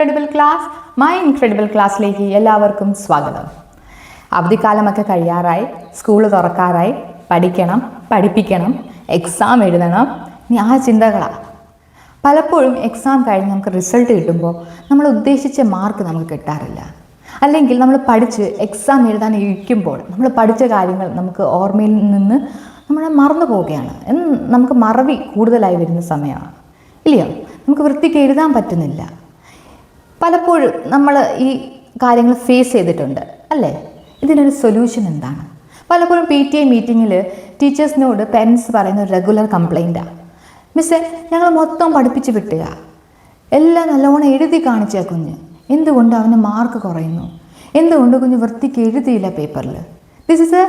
Incredible class my incredible ക്ലാസ്സിലേക്ക് എല്ലാവർക്കും സ്വാഗതം. അവധിക്കാലമൊക്കെ കഴിയാറായി, സ്കൂൾ തുറക്കാറായി, പഠിക്കണം, പഠിപ്പിക്കണം, എക്സാം എഴുതണം, ഇനി ആ ചിന്തകളാണ്. പലപ്പോഴും എക്സാം കഴിഞ്ഞ് നമുക്ക് റിസൾട്ട് കിട്ടുമ്പോൾ നമ്മൾ ഉദ്ദേശിച്ച മാർക്ക് നമുക്ക് കിട്ടാറില്ല. അല്ലെങ്കിൽ നമ്മൾ പഠിച്ച് എക്സാം എഴുതാൻ ഇരിക്കുമ്പോൾ നമ്മൾ പഠിച്ച കാര്യങ്ങൾ നമുക്ക് ഓർമ്മയിൽ നിന്ന് നമ്മൾ മറന്നു പോവുകയാണ്. നമുക്ക് മറവി കൂടുതലായി വരുന്ന സമയമാണ്, ഇല്ലയോ? നമുക്ക് വൃത്തിക്ക് എഴുതാൻ പറ്റുന്നില്ല. പലപ്പോഴും നമ്മൾ ഈ കാര്യങ്ങൾ ഫേസ് ചെയ്തിട്ടുണ്ട്, അല്ലേ? ഇതിനൊരു സൊല്യൂഷൻ എന്താണ്? പലപ്പോഴും PTA മീറ്റിങ്ങിൽ ടീച്ചേഴ്സിനോട് പേരൻസ് പറയുന്ന ഒരു റെഗുലർ കംപ്ലൈൻറ്റാണ്, മിസ്സേ ഞങ്ങൾ മൊത്തം പഠിപ്പിച്ച് വിട്ടുക, എല്ലാം നല്ലോണം എഴുതി കാണിച്ചാൽ കുഞ്ഞ്, എന്തുകൊണ്ട് അവന് മാർക്ക് കുറയുന്നു, എന്തുകൊണ്ട് കുഞ്ഞ് വൃത്തിക്ക് എഴുതിയില്ല പേപ്പറിൽ. This is A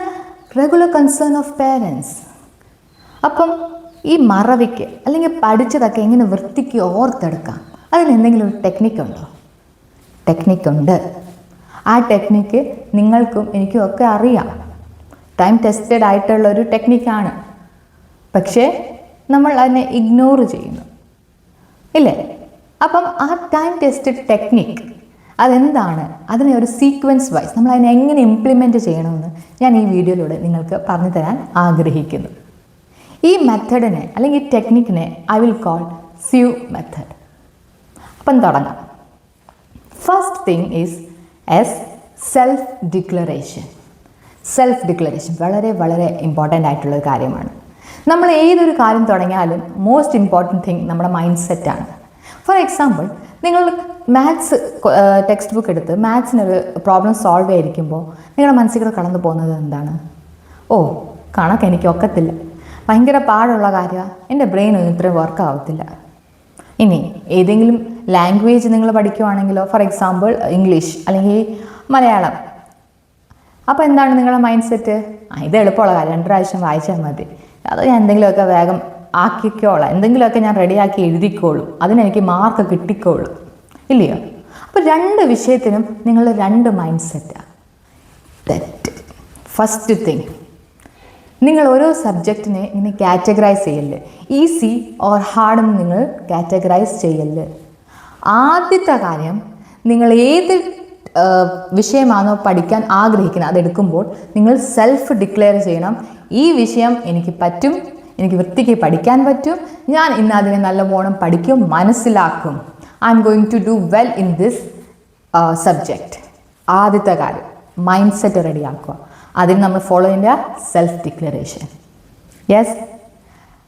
regular concern of parents. അപ്പം ഈ മറവിക്ക് അല്ലെങ്കിൽ പഠിച്ചതൊക്കെ എങ്ങനെ വൃത്തിക്ക് ഓർത്തെടുക്കാം, അതിനെന്തെങ്കിലും ഒരു ടെക്നിക്കുണ്ടോ? ടെക്നിക്കുണ്ട്. ആ ടെക്നിക്ക് നിങ്ങൾക്കും എനിക്കും ഒക്കെ അറിയാം. ടൈം ടെസ്റ്റഡ് ആയിട്ടുള്ളൊരു ടെക്നിക്കാണ്. പക്ഷേ നമ്മൾ അതിനെ ഇഗ്നോർ ചെയ്യുന്നു, ഇല്ലേ? അപ്പം ആ ടൈം ടെസ്റ്റഡ് ടെക്നിക്ക് അതെന്താണ്? അതിനെ ഒരു സീക്വൻസ് വൈസ് നമ്മൾ അതിനെ എങ്ങനെ ഇംപ്ലിമെൻറ്റ് ചെയ്യണമെന്ന് ഞാൻ ഈ വീഡിയോയിലൂടെ നിങ്ങൾക്ക് പറഞ്ഞു തരാൻ ആഗ്രഹിക്കുന്നു. ഈ മെത്തഡിനെ അല്ലെങ്കിൽ ഈ ടെക്നിക്കിനെ I will call sue method. അപ്പം തുടങ്ങാം. First thing is self declaration. Self declaration വളരെ വളരെ ഇമ്പോർട്ടൻ്റ് ആയിട്ടുള്ളൊരു കാര്യമാണ്. നമ്മൾ ഏതൊരു കാര്യം തുടങ്ങിയാലും മോസ്റ്റ് ഇമ്പോർട്ടൻറ്റ് തിങ് നമ്മുടെ മൈൻഡ് സെറ്റാണ്. ഫോർ എക്സാമ്പിൾ, നിങ്ങൾ മാത്സ് ടെക്സ്റ്റ് ബുക്ക് എടുത്ത് മാത്സിനൊരു പ്രോബ്ലം സോൾവ് ചെയ്തിരിക്കുമ്പോൾ നിങ്ങളുടെ മനസ്സിൽ കൂടെ കടന്നു പോകുന്നത് എന്താണ്? ഓ, കണക്ക് എനിക്ക് ഒക്കത്തില്ല, ഭയങ്കര പാടുള്ള കാര്യമാണ്, എൻ്റെ ബ്രെയിൻ ഒന്നും ഇത്രയും വർക്ക് ആവത്തില്ല. ഇനി ഏതെങ്കിലും ലാംഗ്വേജ് നിങ്ങൾ പഠിക്കുവാണെങ്കിലോ, ഫോർ എക്സാമ്പിൾ ഇംഗ്ലീഷ് അല്ലെങ്കിൽ മലയാളം, അപ്പോൾ എന്താണ് നിങ്ങളുടെ മൈൻഡ് സെറ്റ്? ഇത് എളുപ്പമുള്ള കാര്യം, 2 പ്രാവശ്യം വായിച്ചാൽ മതി, അത് ഞാൻ എന്തെങ്കിലുമൊക്കെ വേഗം ആക്കിക്കോളാം, എന്തെങ്കിലുമൊക്കെ ഞാൻ റെഡിയാക്കി എഴുതിക്കോളൂ, അതിനെനിക്ക് മാർക്ക് കിട്ടിക്കോളൂ, ഇല്ലയോ? അപ്പോൾ 2 വിഷയത്തിനും നിങ്ങൾ 2 മൈൻഡ് സെറ്റാണ്. തെറ്റ്. ഫസ്റ്റ് തിങ്, നിങ്ങൾ ഓരോ സബ്ജക്റ്റിനെ ഇങ്ങനെ കാറ്റഗറൈസ് ചെയ്യല്, ഈസി ഓർ ഹാർഡ് എന്ന് നിങ്ങൾ കാറ്റഗറൈസ് ചെയ്യല്. ആദ്യത്തെ കാര്യം, നിങ്ങൾ ഏത് വിഷയമാണോ പഠിക്കാൻ ആഗ്രഹിക്കുന്നത് അതെടുക്കുമ്പോൾ നിങ്ങൾ സെൽഫ് ഡിക്ലെയർ ചെയ്യണം, ഈ വിഷയം എനിക്ക് പറ്റും, എനിക്ക് വൃത്തിക്ക് പഠിക്കാൻ പറ്റും, ഞാൻ ഇന്ന് അതിനെ നല്ലവണ്ണം പഠിക്കും, മനസ്സിലാക്കും, I am going to do well in this subject. ആദ്യത്തെ കാര്യം മൈൻഡ് സെറ്റ് റെഡിയാക്കുക. അതിന് നമ്മൾ ഫോളോ ചെയ്യേണ്ട സെൽഫ് ഡിക്ലറേഷൻ. യെസ്,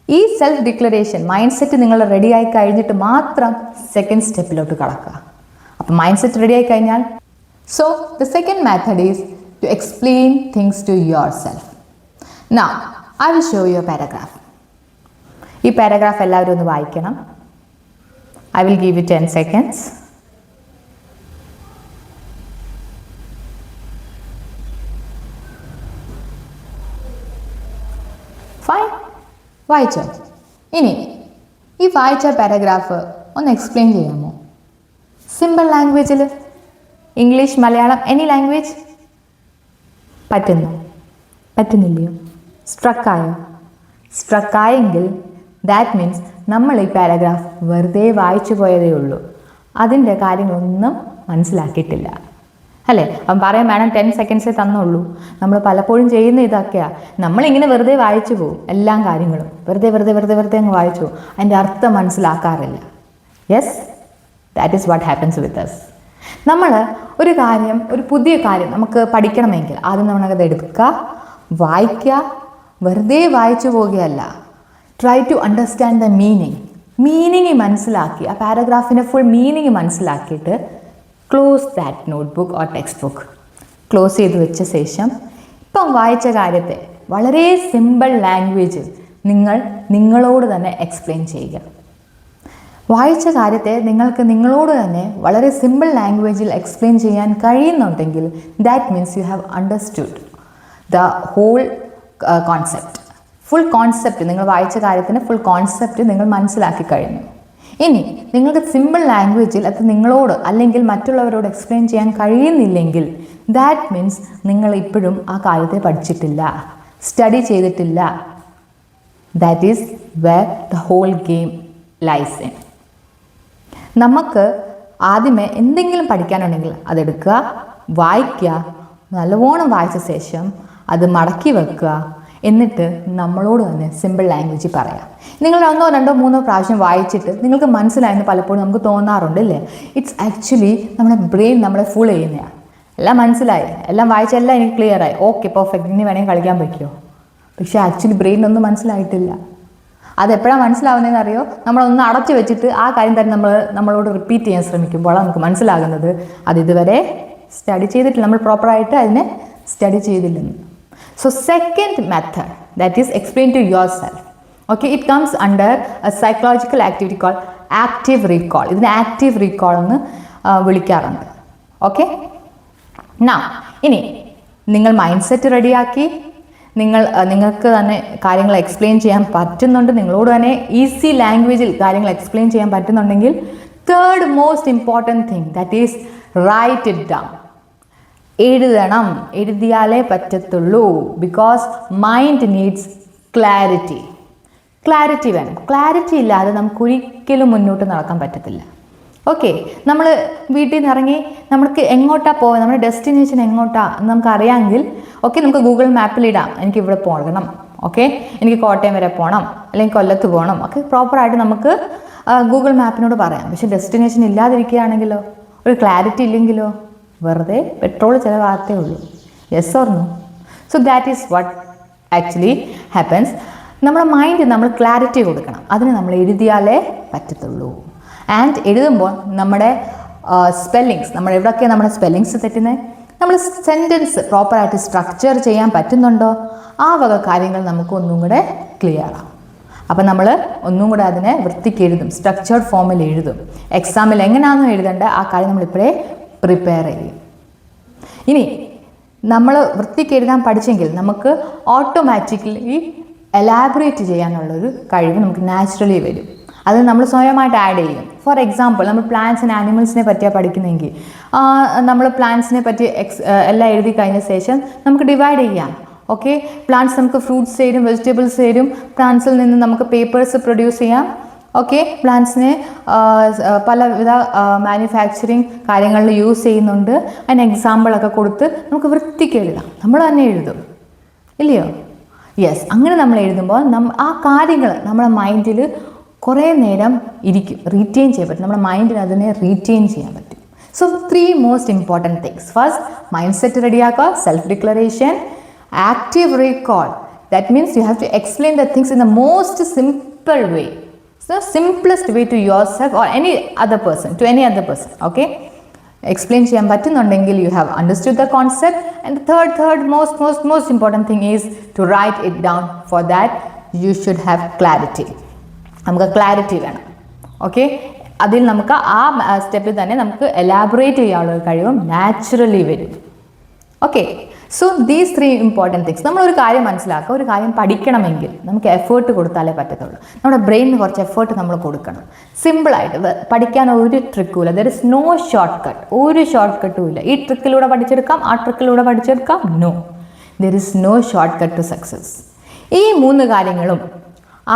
ഈ സെൽഫ് ഡിക്ലറേഷൻ മൈൻഡ് സെറ്റ് നിങ്ങൾ റെഡിയായി കഴിഞ്ഞിട്ട് മാത്രം സെക്കൻഡ് സ്റ്റെപ്പിലോട്ട് കടക്കുക. അപ്പം മൈൻഡ് സെറ്റ് റെഡിയായി കഴിഞ്ഞാൽ, so the second method is to explain things to yourself. Now I will show you a paragraph. ഈ പാരഗ്രാഫ് എല്ലാവരും ഒന്ന് വായിക്കണം. I will give you 10 seconds. Fine, വായിച്ചോ? ഇനി ഈ വായിച്ച പാരഗ്രാഫ് ഒന്ന് എക്സ്പ്ലെയിൻ ചെയ്യാമോ? സിമ്പിൾ ലാംഗ്വേജിൽ, ഇംഗ്ലീഷ്, മലയാളം, എനി ലാംഗ്വേജ്. പറ്റുന്നില്ലയോ? സ്ട്രക്കായോ? സ്ട്രക്കായെങ്കിൽ ദാറ്റ് മീൻസ് നമ്മൾ ഈ പാരഗ്രാഫ് വെറുതെ വായിച്ചു പോയതേ ഉള്ളൂ, അതിൻ്റെ കാര്യങ്ങളൊന്നും മനസ്സിലാക്കിയിട്ടില്ല, അല്ലേ? അപ്പം പറയാൻ വേണം 10 seconds തന്നുള്ളൂ. നമ്മൾ പലപ്പോഴും ചെയ്യുന്ന ഇതൊക്കെയാണ്, നമ്മളിങ്ങനെ വെറുതെ വായിച്ചു പോകും, എല്ലാ കാര്യങ്ങളും വെറുതെ അങ്ങ് വായിച്ചു പോകും, അതിൻ്റെ അർത്ഥം മനസ്സിലാക്കാറില്ല. Yes, that is what happens with us. നമ്മൾ ഒരു കാര്യം, ഒരു പുതിയ കാര്യം നമുക്ക് പഠിക്കണമെങ്കിൽ ആദ്യം നമ്മളത് എടുക്കുക, വായിക്കുക, വെറുതെ വായിച്ചു പോവുകയല്ല. Try to understand the meaning മനസ്സിലാക്കി, ആ പാരഗ്രാഫിൻ്റെ ഫുൾ മീനിങ് മനസ്സിലാക്കിയിട്ട് close that notebook or text book. ക്ലോസ് ചെയ്ത് വെച്ച ശേഷം ഇപ്പം വായിച്ച കാര്യത്തെ വളരെ സിമ്പിൾ ലാംഗ്വേജിൽ നിങ്ങളോട് തന്നെ എക്സ്പ്ലെയിൻ ചെയ്യുക. വായിച്ച കാര്യത്തെ നിങ്ങളോട് തന്നെ വളരെ സിമ്പിൾ ലാംഗ്വേജിൽ എക്സ്പ്ലെയിൻ ചെയ്യാൻ കഴിയുന്നുണ്ടെങ്കിൽ that means you have understood the whole concept. Full concept, നിങ്ങൾ വായിച്ച കാര്യത്തിന് ഫുൾ കോൺസെപ്റ്റ് നിങ്ങൾ മനസ്സിലാക്കി കഴിഞ്ഞു. ഇനി നിങ്ങൾക്ക് സിമ്പിൾ ലാംഗ്വേജിൽ അത് നിങ്ങളോട് അല്ലെങ്കിൽ മറ്റുള്ളവരോട് എക്സ്പ്ലെയിൻ ചെയ്യാൻ കഴിയുന്നില്ലെങ്കിൽ ദാറ്റ് മീൻസ് നിങ്ങൾ ഇപ്പോഴും ആ കാര്യത്തെ പഠിച്ചിട്ടില്ല, സ്റ്റഡി ചെയ്തിട്ടില്ല. That is where the whole game lies in. നമുക്ക് ആദ്യമേ എന്തെങ്കിലും പഠിക്കാനുണ്ടെങ്കിൽ അതെടുക്കുക, വായിക്കുക, നല്ലവണ്ണം വായിച്ച ശേഷം അത് മടക്കി വെക്കുക. എന്നിട്ട് നമ്മളോട് തന്നെ സിമ്പിൾ ലാംഗ്വേജിൽ പറയാം. നിങ്ങൾ 1, 2, 3 പ്രാവശ്യം വായിച്ചിട്ട് നിങ്ങൾക്ക് മനസ്സിലായെന്ന് പലപ്പോഴും നമുക്ക് തോന്നാറുണ്ട് അല്ലേ? ഇറ്റ്സ് ആക്ച്വലി നമ്മുടെ ബ്രെയിൻ നമ്മളെ ഫുൾ ചെയ്യുന്നതാണ്. എല്ലാം മനസ്സിലായി, എല്ലാം വായിച്ചെല്ലാം എനിക്ക് ക്ലിയറായി, ഓക്കെ പെർഫെക്റ്റ്, ഇനി വേണമെങ്കിൽ കളിക്കാൻ പറ്റുമോ? പക്ഷേ ആക്ച്വലി ബ്രെയിനൊന്നും മനസ്സിലായിട്ടില്ല. അതെപ്പോഴാണ് മനസ്സിലാവുന്നതെന്ന് അറിയോ? നമ്മളൊന്ന് അടച്ചു വെച്ചിട്ട് ആ കാര്യം തന്നെ നമ്മളോട് റിപ്പീറ്റ് ചെയ്യാൻ ശ്രമിക്കുമ്പോൾ നമുക്ക് മനസ്സിലാകുന്നത് അത് ഇതുവരെ സ്റ്റഡി ചെയ്തിട്ടില്ല, നമ്മൾ പ്രോപ്പറായിട്ട് അതിനെ study ചെയ്തില്ലെന്ന്. So second method, that is explain to yourself. Okay, it comes under a psychological activity called active recall. ഇതിനെ ആക്റ്റീവ് റീകോൾ എന്ന് വിളിക്കാറുണ്ട്. ഓക്കെ, ഇനി നിങ്ങൾ മൈൻഡ് സെറ്റ് റെഡിയാക്കി, നിങ്ങൾക്ക് തന്നെ കാര്യങ്ങൾ എക്സ്പ്ലെയിൻ ചെയ്യാൻ പറ്റുന്നുണ്ട്, നിങ്ങളോട് തന്നെ ഈസി ലാംഗ്വേജിൽ കാര്യങ്ങൾ എക്സ്പ്ലെയിൻ ചെയ്യാൻ പറ്റുന്നുണ്ടെങ്കിൽ, third most important thing, that is write it down. എഴുതണം, എഴുതിയാലേ പറ്റത്തുള്ളൂ. Because mind needs clarity. Clarity വേണം. ക്ലാരിറ്റി ഇല്ലാതെ നമുക്കൊരിക്കലും മുന്നോട്ട് നടക്കാൻ പറ്റത്തില്ല. ഓക്കെ, നമ്മൾ വീട്ടിൽ നിന്ന് ഇറങ്ങി നമുക്ക് എങ്ങോട്ടാണ് പോകുക, നമ്മുടെ ഡെസ്റ്റിനേഷൻ എങ്ങോട്ടാണ് എന്ന് നമുക്കറിയാമെങ്കിൽ ഓക്കെ, നമുക്ക് ഗൂഗിൾ മാപ്പിലിടാം എനിക്ക് ഇവിടെ പോകണം, ഓക്കെ എനിക്ക് കോട്ടയം വരെ പോകണം, അല്ലെങ്കിൽ കൊല്ലത്ത് പോകണം, ഒക്കെ പ്രോപ്പറായിട്ട് നമുക്ക് ഗൂഗിൾ മാപ്പിനോട് പറയാം. പക്ഷേ ഡെസ്റ്റിനേഷൻ ഇല്ലാതിരിക്കുകയാണെങ്കിലോ, ഒരു ക്ലാരിറ്റി ഇല്ലെങ്കിലോ, വെറുതെ പെട്രോൾ ചിലവാകത്തേ ഉള്ളൂ. Yes or no? So that is what actually happens. നമ്മുടെ മൈൻഡ് നമ്മൾ ക്ലാരിറ്റി കൊടുക്കണം, അതിന് നമ്മൾ എഴുതിയാലേ പറ്റത്തുള്ളൂ. ആൻഡ് എഴുതുമ്പോൾ നമ്മുടെ സ്പെല്ലിങ്സ്, നമ്മൾ എവിടെയൊക്കെയാണ് നമ്മുടെ സ്പെല്ലിങ്സ് തെറ്റുന്നത്, നമ്മൾ സെൻറ്റൻസ് പ്രോപ്പറായിട്ട് സ്ട്രക്ചർ ചെയ്യാൻ പറ്റുന്നുണ്ടോ, ആ വക കാര്യങ്ങൾ നമുക്ക് ഒന്നും കൂടെ ക്ലിയർ ആവും. അപ്പം നമ്മൾ ഒന്നും കൂടെ അതിനെ വൃത്തിക്ക് എഴുതും, സ്ട്രക്ചേർഡ് ഫോമിൽ എഴുതും. എക്സാമിൽ എങ്ങനെയാണെന്ന് എഴുതേണ്ട ആ കാര്യം നമ്മളിപ്പോഴേ പ്രിപ്പയർ ചെയ്യും. ഇനി നമ്മൾ വൃത്തിക്ക് എഴുതാൻ പഠിച്ചെങ്കിൽ നമുക്ക് ഓട്ടോമാറ്റിക്കലി എലാബറേറ്റ് ചെയ്യാനുള്ളൊരു കഴിവ് നമുക്ക് നാച്ചുറലി വരും. അത് നമ്മൾ സ്വയമായിട്ട് ആഡ് ചെയ്യും. ഫോർ എക്സാമ്പിൾ, നമ്മൾ പ്ലാന്റ്സ് ആൻഡ് ആനിമൽസിനെ പറ്റിയാണ് പഠിക്കുന്നതെങ്കിൽ നമ്മൾ പ്ലാന്റ്സിനെ പറ്റി എല്ലാം എഴുതി കഴിഞ്ഞ ശേഷം നമുക്ക് ഡിവൈഡ് ചെയ്യാം. ഓക്കെ, പ്ലാന്റ്സ് നമുക്ക് ഫ്രൂട്ട്സ് തരും, വെജിറ്റബിൾസ് തരും, പ്ലാന്റ്സിൽ നിന്ന് നമുക്ക് പേപ്പേഴ്സ് പ്രൊഡ്യൂസ് ചെയ്യാം. ഓക്കെ, പ്ലാന്റ്സിനെ പലവിധ മാനുഫാക്ചറിങ് കാര്യങ്ങളിൽ യൂസ് ചെയ്യുന്നുണ്ട്. അതിന് എക്സാമ്പിളൊക്കെ കൊടുത്ത് നമുക്ക് വൃത്തിക്ക് എഴുതാം. നമ്മൾ തന്നെ എഴുതും, ഇല്ലയോ? യെസ്, അങ്ങനെ നമ്മൾ എഴുതുമ്പോൾ ആ കാര്യങ്ങൾ നമ്മുടെ മൈൻഡിൽ കുറേ നേരം ഇരിക്കും, റീറ്റെയിൻ ചെയ്യാൻ പറ്റും. നമ്മുടെ മൈൻഡിന് അതിനെ റീറ്റെയിൻ ചെയ്യാൻ പറ്റും. So 3 most important things. First, mind set റെഡിയാക്കുക, self declaration, active recall. That means you have to explain the things in the most simple way. So simplest way to yourself or any other person, to any other person. Okay, explain ചെയ്യാൻ പറ്റുന്നുണ്ടെങ്കിൽ you have understood the concept. And the third most important thing is to write it down. For that you should have clarity. നമുക്ക് clarity വേണം. Okay, അതിൽ നമുക്ക് ആ സ്റ്റെപ്പിൽ തന്നെ നമുക്ക് എലാബറേറ്റ് ചെയ്യാനുള്ള കഴിവും നാച്ചുറലി വരും. Okay, so these 3 important things. നമ്മളൊരു കാര്യം മനസ്സിലാക്കുക, ഒരു കാര്യം പഠിക്കണമെങ്കിൽ നമുക്ക് എഫേർട്ട് കൊടുത്താലേ പറ്റത്തുള്ളൂ. നമ്മുടെ ബ്രെയിനിന് കുറച്ച് എഫേർട്ട് നമ്മൾ കൊടുക്കണം. സിമ്പിളായിട്ട് പഠിക്കാൻ ഒരു ട്രിക്കും ഇല്ല. There is no shortcut. ഒരു ഷോർട്ട് കട്ടും ഇല്ല. ഈ ട്രിക്കിലൂടെ പഠിച്ചെടുക്കാം, ആ ട്രിക്കിലൂടെ പഠിച്ചെടുക്കാം. No, there is no shortcut to success. ഈ 3 കാര്യങ്ങളും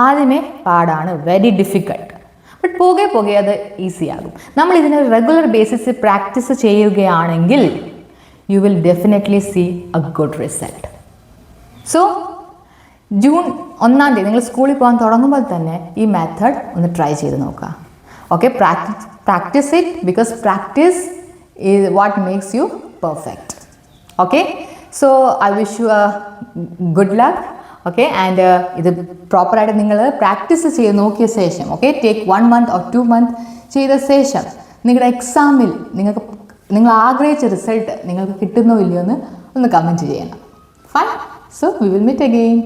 ആദ്യമേ പാടാണ്, വെരി ഡിഫിക്കൾട്ട്. ബട്ട് പോകെ അത് ഈസിയാകും. നമ്മൾ ഇതിനെ റെഗുലർ ബേസിസിൽ പ്രാക്ടീസ് ചെയ്യുകയാണെങ്കിൽ you will definitely see a good result. So June 1-ാം തീയതി നിങ്ങൾ സ്കൂളിൽ പോകാൻ തുടങ്ങുമ്പോൾ തന്നെ ഈ മെത്തേഡ് ഒന്ന് ട്രൈ ചെയ്ത് നോക്കുക. Okay, practice it, because practice is what makes you perfect. Okay, so I wish you A good luck. Okay, and ഇത് പ്രോപ്പറായിട്ട് നിങ്ങൾ പ്രാക്ടീസ് ചെയ്ത് നോക്കിയ ശേഷം, okay, take 1 month or 2 months ചെയ്ത ശേഷം നിങ്ങളുടെ എക്സാമിൽ നിങ്ങൾ ആഗ്രഹിച്ച റിസൾട്ട് നിങ്ങൾക്ക് കിട്ടുന്നോ ഇല്ലയോ എന്ന് ഒന്ന് കമൻറ്റ് ചെയ്യണം. Fine, so we will meet again.